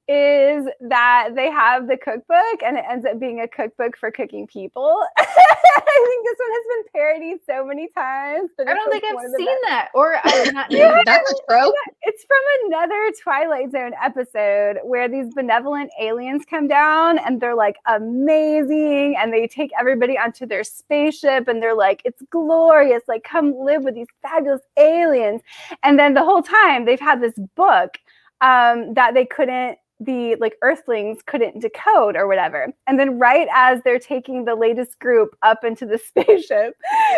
is that they have the cookbook and it ends up being a cookbook for cooking people. I think this one has been parodied so many times. But I don't think one I've of the seen best. that, or I've not. That's a trope. It's from another Twilight Zone episode where these benevolent aliens come down and they're like amazing and they take everybody onto their spaceship and they're like, it's glorious, like come live with these fabulous aliens. And then the whole time they've had this book that the like Earthlings couldn't decode or whatever. And then right as they're taking the latest group up into the spaceship,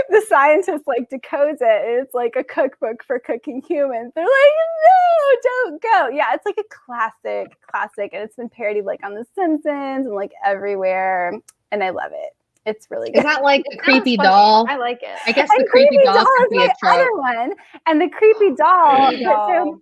the scientist like decodes it. And it's like a cookbook for cooking humans. They're like, no, don't go. Yeah, it's like a classic. And it's been parodied like on The Simpsons and like everywhere. And I love it. It's really good. Is that like the creepy Sounds funny. doll? I like it. I guess And the creepy doll is could be a my trope. other one. And the creepy doll. Creepy doll. So,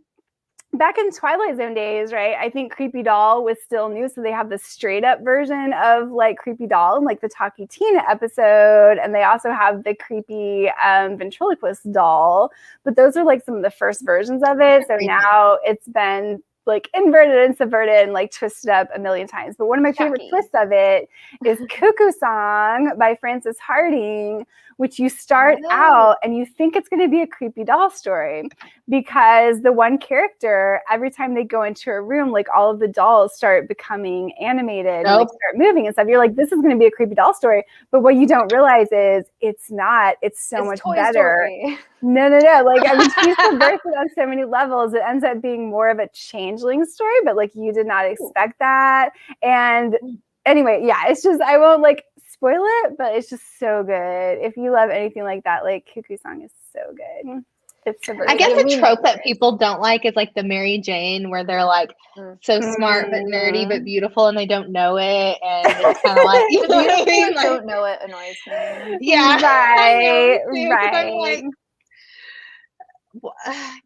back in Twilight Zone days, right? I think Creepy Doll was still new. So they have the straight up version of like Creepy Doll and like the Talkie Tina episode. And they also have the creepy ventriloquist doll. But those are like some of the first versions of it. So now it's been like inverted and subverted and like twisted up a million times. But one of my favorite twists of it is Cuckoo Song by Frances Harding, which you start out and you think it's going to be a creepy doll story because the one character, every time they go into a room, like all of the dolls start becoming animated and like start moving and stuff. You're like, this is going to be a creepy doll story. But what you don't realize is it's not. It's so much Toy better. Story. No. Like, I mean, she's subversive on so many levels. It ends up being more of a changeling story, but like you did not expect that. And anyway, yeah, it's just, I won't like spoil it, but it's just so good. If you love anything like that, like Cuckoo Song is so good. It's subversive. I guess a trope that people don't like is like the Mary Jane, where they're like so smart but nerdy but beautiful, and they don't know it, and it's kind of like, you know what I mean? Like, Don't know it annoys me. Yeah, right, I know, too, 'cause I'm like,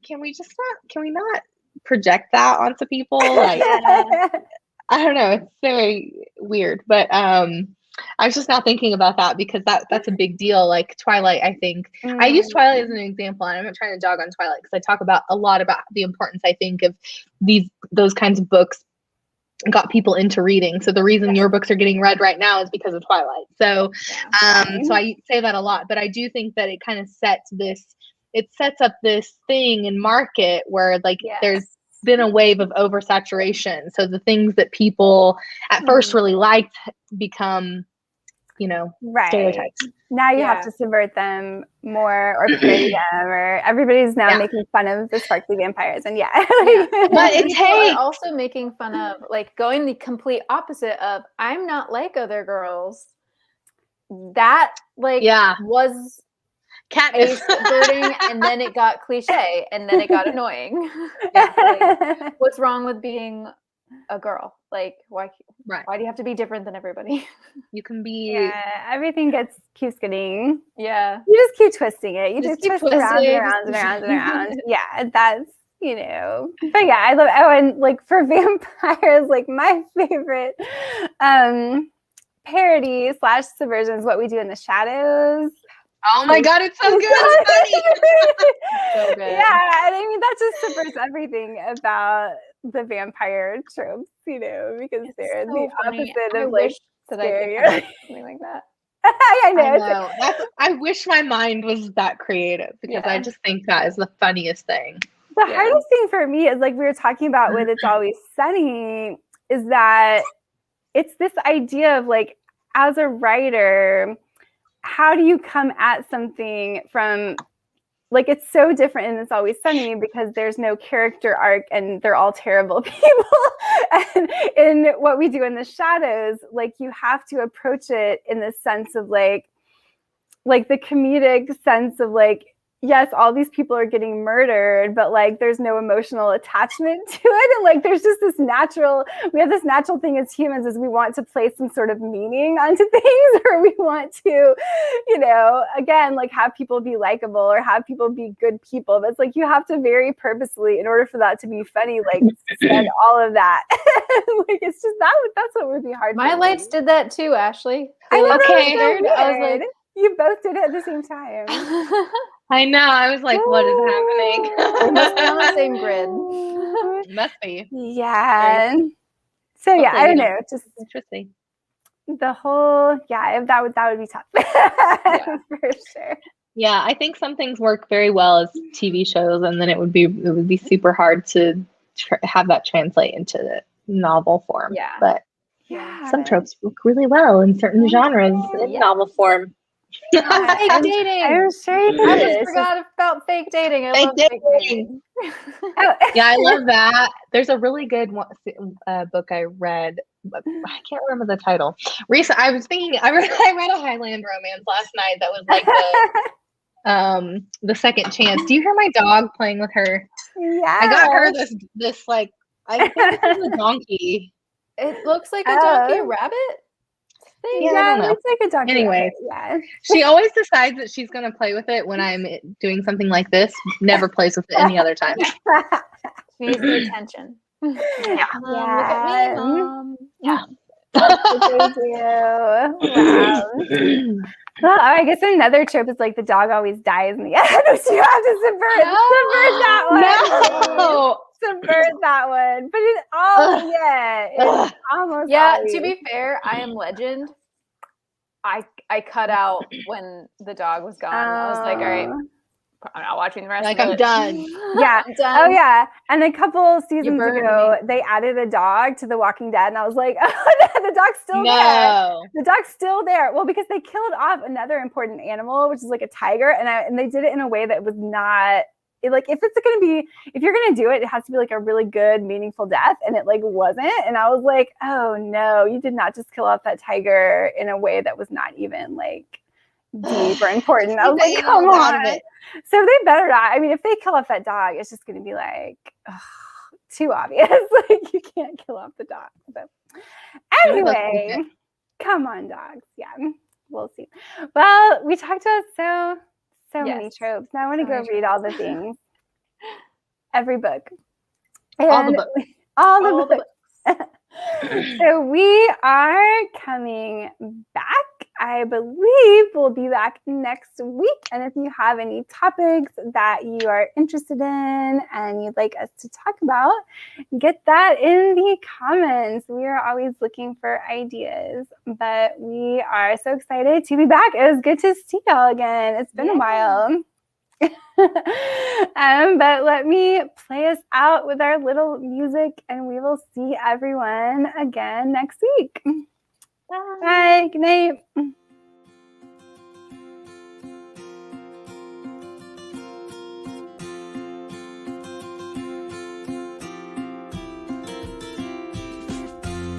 can we not project that onto people? Like, I don't know, it's very weird, but I was just now thinking about that because that's a big deal. Like Twilight, I think I use Twilight as an example, and I'm not trying to dog on Twilight because I talk about a lot about the importance, I think, of those kinds of books got people into reading. So the reason your books are getting read right now is because of Twilight. So so I say that a lot, but I do think that it kind of sets up this thing in market where like there's been a wave of oversaturation. So the things that people at first really liked become, you know, stereotypes. Now you have to subvert them more or parody them, or everybody's now making fun of the sparkly vampires. And but it's also making fun of like going the complete opposite of I'm not like other girls. That like was Katniss subverting, and then it got cliche, and then it got annoying. Like, what's wrong with being a girl? Like, why do you have to be different than everybody? You can be. Everything keeps getting. Yeah. You just keep twisting it. You just twist around twisting. and around and around. Yeah, that's, you know. But yeah, I love. Oh, and like for vampires, like my favorite parody / subversion is What We Do in the Shadows. Oh my God, it's so good. It's so good. Yeah, and I mean that just subverts everything about the vampire tropes, you know, because they're the opposite of like scary or something like that. I know. I wish my mind was that creative because I just think that is the funniest thing. The hardest thing for me is like we were talking about with It's Always Sunny is that it's this idea of like as a writer, how do you come at something from like it's so different in It's Always Sunny because there's no character arc and they're all terrible people. And in What We Do in the Shadows, like you have to approach it in the sense of like the comedic sense of like, yes, all these people are getting murdered, but like there's no emotional attachment to it. And like there's just we have this natural thing as humans is we want to place some sort of meaning onto things, or we want to, you know, again, like have people be likable or have people be good people. But it's like you have to very purposely, in order for that to be funny, like spend all of that. Like it's just that's what would be hard. My lights did that too, Ashley. I know, Okay. that was so I was weird. like, you both did it at the same time. I know. I was like, what is happening? We must be on the same grid. Must be. Yeah. So yeah, I don't know. Just Interesting. the whole, that would be tough. For sure. Yeah, I think some things work very well as TV shows, and then it would be super hard to have that translate into the novel form. Yeah. But Yeah. some tropes work really well in certain genres in novel form. Fake dating. I'm sure you I did. just forgot about fake dating. I Fake love fake dating. dating. Yeah, I love that. There's a really good book I read. But I can't remember the title. I was thinking I read a Highland romance last night that was like the second chance. Do you hear my dog playing with her? Yeah. I got her this like I think this is a donkey. It looks like a donkey rabbit thing. Yeah, I Yeah, don't it know. looks like a donkey. Anyways. Yeah. She always decides that she's gonna play with it when I'm doing something like this. Never plays with it any other time. She needs the attention. Yeah. Look at me, Mom. Yeah. That's what they do. Wow. Well, I guess another trope is like the dog always dies in the end, which you have to subvert that one. No. Subvert that one. But it's almost Yeah, always. to be fair, I Am Legend. I cut out when the dog was gone. I was like, all right, I'm not watching the rest Like of I'm it. done. Yeah. I'm done. Oh yeah. And a couple seasons burned ago, me. they added a dog to The Walking Dead, and I was like, oh, the dog's still there. No. The dog's still there. Well, because they killed off another important animal, which is like a tiger, and they did it in a way that was not like if you're gonna do it, it has to be like a really good, meaningful death, and it like wasn't. And I was like, oh no, you did not just kill off that tiger in a way that was not even like deep or important. I was like, come on. So they better not. I mean, if they kill off that dog, it's just going to be like too obvious. Like you can't kill off the dog. So anyway, come on, dogs. Yeah, we'll see. Well, we talked about so many tropes. Now I want to go read all the things. Every book. And All the books. All the books. So we are coming back. I believe we'll be back next week. And if you have any topics that you are interested in and you'd like us to talk about, get that in the comments. We are always looking for ideas, but we are so excited to be back. It was good to see y'all again. It's been a while. But let me play us out with our little music, and we will see everyone again next week. Bye. Good night.